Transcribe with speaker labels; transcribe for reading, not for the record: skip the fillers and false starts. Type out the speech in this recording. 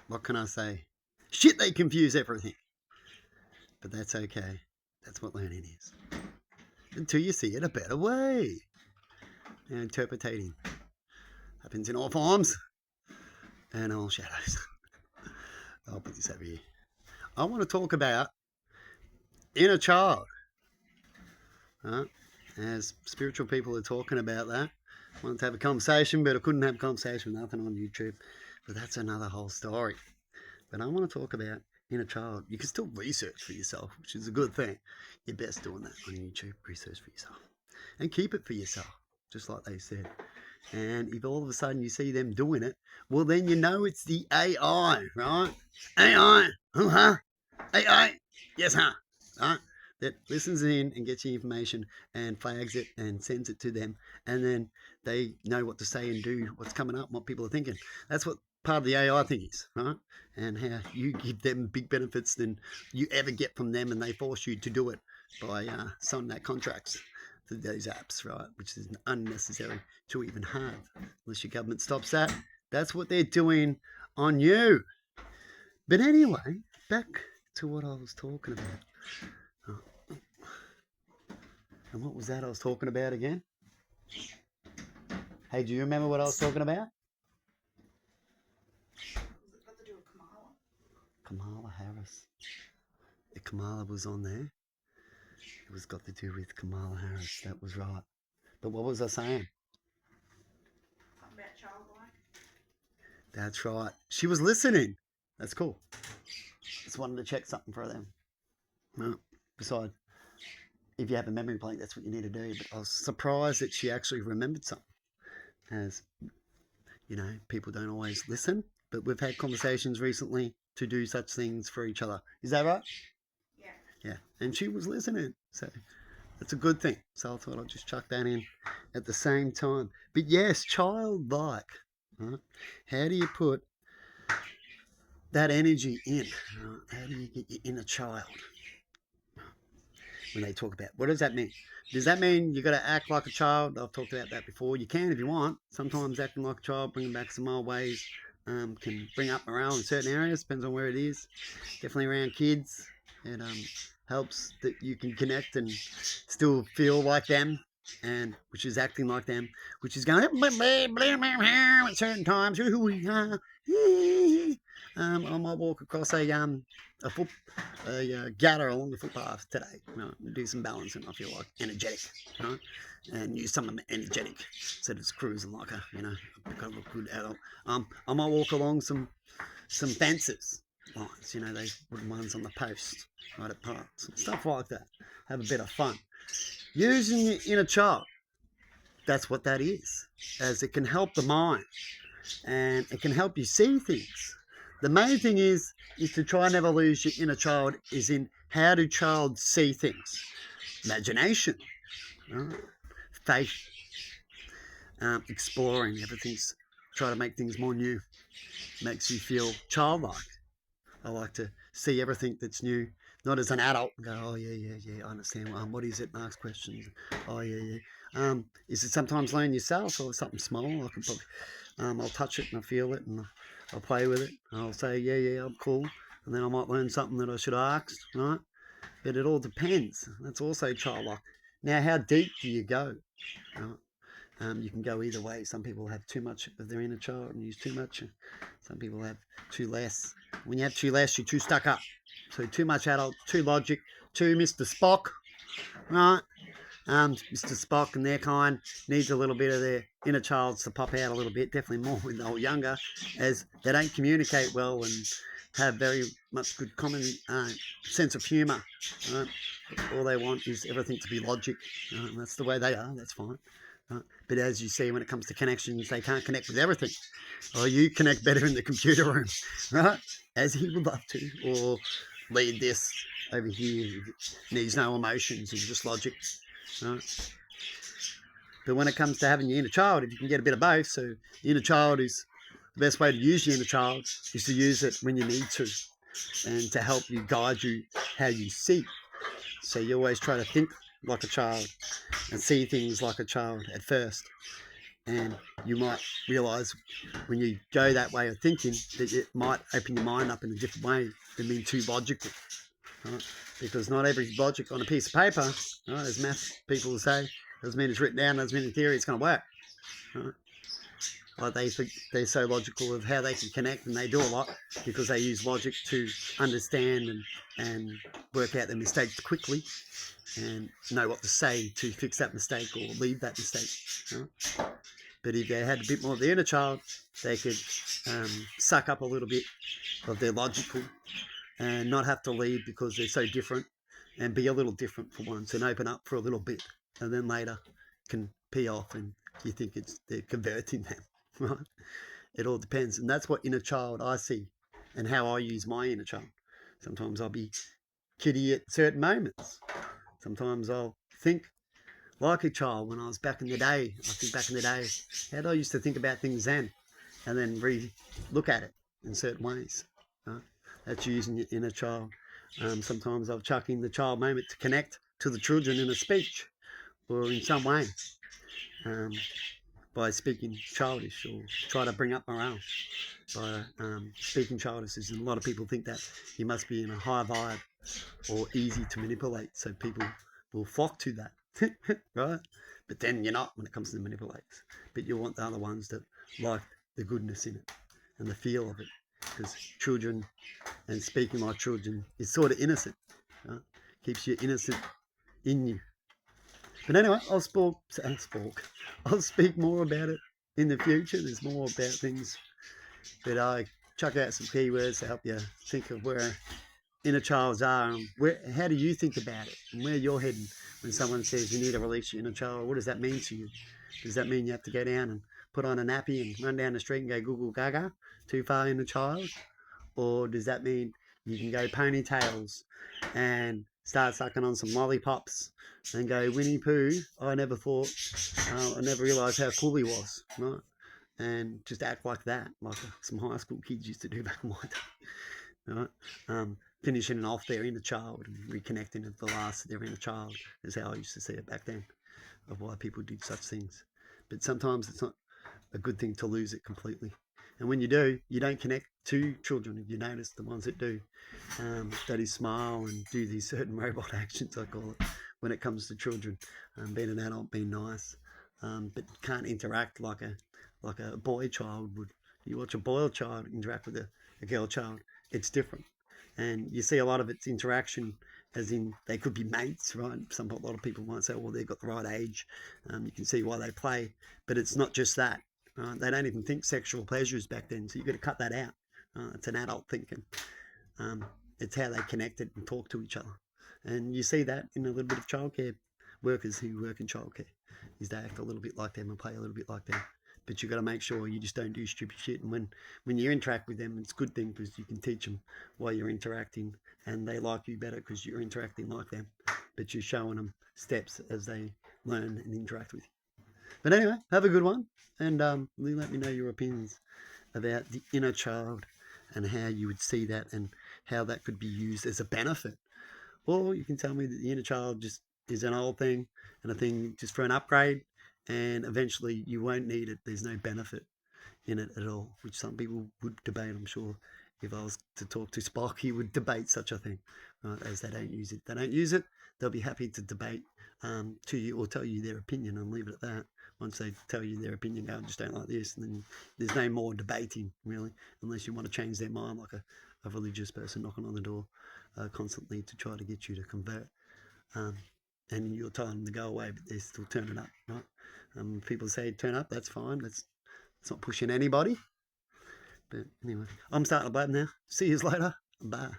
Speaker 1: What can I say? Shit, they confuse everything. But that's okay. That's what learning is. Until you see it a better way. And interpreting happens in all forms and all shadows. I'll put this over here. I want to talk about inner child. As spiritual people are talking about that, I wanted to have a conversation, but I couldn't have a conversation with nothing on YouTube. But that's another whole story. But I want to talk about inner child. You can still research for yourself, which is a good thing. You're best doing that on YouTube. Research for yourself. And keep it for yourself, just like they said. And if all of a sudden you see them doing it, well, then you know it's the AI, right? AI, huh? AI, yes, huh? Right? That listens in and gets your information and flags it and sends it to them. And then they know what to say and do, what's coming up, what people are thinking. That's what part of the AI thing is, right? And how you give them big benefits than you ever get from them, and they force you to do it by signing that contracts to those apps, right? Which is unnecessary to even have, unless your government stops that. That's what they're doing on you. But anyway, back to what I was talking about. And what was that I was talking about again? Hey, do you remember what I was talking about?
Speaker 2: Got to do with Kamala.
Speaker 1: Kamala Harris. If Kamala was on there, it was got to do with Kamala Harris. That was right. But what was I saying?
Speaker 2: Talking about childlike.
Speaker 1: That's right. She was listening. That's cool. Just wanted to check something for them. No, besides, if you have a memory blank, that's what you need to do. But I was surprised that she actually remembered something. As you know, people don't always listen, but we've had conversations recently to do such things for each other. Is that right?
Speaker 2: Yeah.
Speaker 1: Yeah. And she was listening. So that's a good thing. So I thought I'd just chuck that in at the same time. But yes, childlike. Right? How do you put that energy in? Right? How do you get your inner child? When they talk about what does that mean? Does that mean you got to act like a child? I've talked about that before. You can if you want. Sometimes acting like a child, bringing back some old ways, can bring up morale in certain areas. Depends on where it is. Definitely around kids, it helps that you can connect and still feel like them, and which is acting like them, which is going at certain times. I might walk across a gutter along the footpath today. Do some balancing. I feel like energetic, right? And use some of my energetic instead of just cruising like I've got to look good adult. I might walk along some fences lines, those wooden ones on the post, right at parks, stuff like that. Have a bit of fun. Using your inner child, that's what that is, as it can help the mind and it can help you see things. The main thing is to try and never lose your inner child, is in how do child see things. Imagination, right? Faith, exploring, everything's, try to make things more new. Makes you feel childlike. I like to see everything that's new, not as an adult and go, oh, yeah, I understand. What is it? And ask questions. Oh, yeah. Is it sometimes learn yourself or something small? I can probably, I'll touch it and I feel it and I'll play with it. I'll say, yeah, I'm cool. And then I might learn something that I should have asked, right? But it all depends. That's also childlike. Now, how deep do you go? Right? You can go either way. Some people have too much of their inner child and use too much. Some people have too less. When you have too less, you're too stuck up. So too much adult, too logic, too Mr. Spock, right? Mr. Spock and their kind needs a little bit of their inner child to pop out a little bit, definitely more when they're younger, as they don't communicate well and have very much good common sense of humour. Right? All they want is everything to be logic, and that's the way they are. That's fine. But as you see, when it comes to connections, they can't connect with everything. Or you connect better in the computer room, right? As he would love to, or lead this over here. Needs no emotions and just logic, right? But when it comes to having your inner child, if you can get a bit of both, so the inner child is the best way to use your inner child is to use it when you need to, and to help you guide you how you see. So you always try to think like a child and see things like a child at first. And you might realise when you go that way of thinking that it might open your mind up in a different way than being too logical. Right? Because not every logic on a piece of paper, right, as math people will say, doesn't mean it's written down, doesn't mean in theory it's going to work. Right? Like they think they're so logical of how they can connect, and they do a lot because they use logic to understand and work out their mistakes quickly and know what to say to fix that mistake or leave that mistake. Right? But if they had a bit more of the inner child, they could suck up a little bit of their logical and not have to leave because they're so different, and be a little different for once and open up for a little bit, and then later can pee off and you think they're converting them, right? It all depends, and that's what inner child I see and how I use my inner child. Sometimes I'll be kiddie at certain moments. Sometimes I'll think like a child when I was back in the day. I think back in the day, how did I used to think about things then? And then look at it in certain ways. Right? That's using your inner child. Sometimes I'll chuck in the child moment to connect to the children in a speech or in some way by speaking childish, or try to bring up morale by speaking childish. And a lot of people think that you must be in a high vibe or easy to manipulate, so people will flock to that, right? But then you're not when it comes to the manipulators. But you want the other ones that like the goodness in it and the feel of it, because children and speaking like children is sort of innocent, right? Keeps you innocent in you. But anyway, I'll speak more about it in the future. There's more about things, but I chuck out some keywords to help you think of where inner childs are and how do you think about it and where you're heading when someone says you need to release your inner child. What does that mean to you? Does that mean you have to go down and put on a nappy and run down the street and go Google Gaga, too far inner child? Or does that mean you can go ponytails and start sucking on some lollipops and go Winnie Pooh? I never realised how cool he was, right? And just act like that, like some high school kids used to do back in my day, right? Finishing off their inner child and reconnecting with the last of their inner child is how I used to see it back then, of why people did such things. But sometimes it's not a good thing to lose it completely. And when you do, you don't connect to children. If you notice, the ones that do, that is smile and do these certain robot actions, I call it, when it comes to children, being an adult, being nice, but can't interact like a boy child would. You watch a boy child interact with a girl child, it's different. And you see a lot of its interaction as in they could be mates, right? A lot of people might say, well, they've got the right age. You can see why they play, but it's not just that. They don't even think sexual pleasures back then, so you've got to cut that out. It's an adult thinking. It's how they connected and talk to each other. And you see that in a little bit of childcare workers who work in childcare, is they act a little bit like them and play a little bit like them. But you've got to make sure you just don't do stupid shit. And when you interact with them, it's a good thing because you can teach them why you're interacting, and they like you better because you're interacting like them. But you're showing them steps as they learn and interact with you. But anyway, have a good one, and let me know your opinions about the inner child and how you would see that and how that could be used as a benefit. Or you can tell me that the inner child just is an old thing and a thing just for an upgrade, and eventually you won't need it. There's no benefit in it at all, which some people would debate. I'm sure if I was to talk to Spock, he would debate such a thing, right? As they don't use it. They don't use it, they'll be happy to debate to you or tell you their opinion and leave it at that. Once they tell you their opinion, go, I just don't like this, and then there's no more debating, really, unless you want to change their mind like a religious person knocking on the door constantly to try to get you to convert. And you're telling them to go away, but they're still turning up, right? People say turn up, that's fine. It's not pushing anybody. But anyway, I'm starting to blab now. See you later. Bye.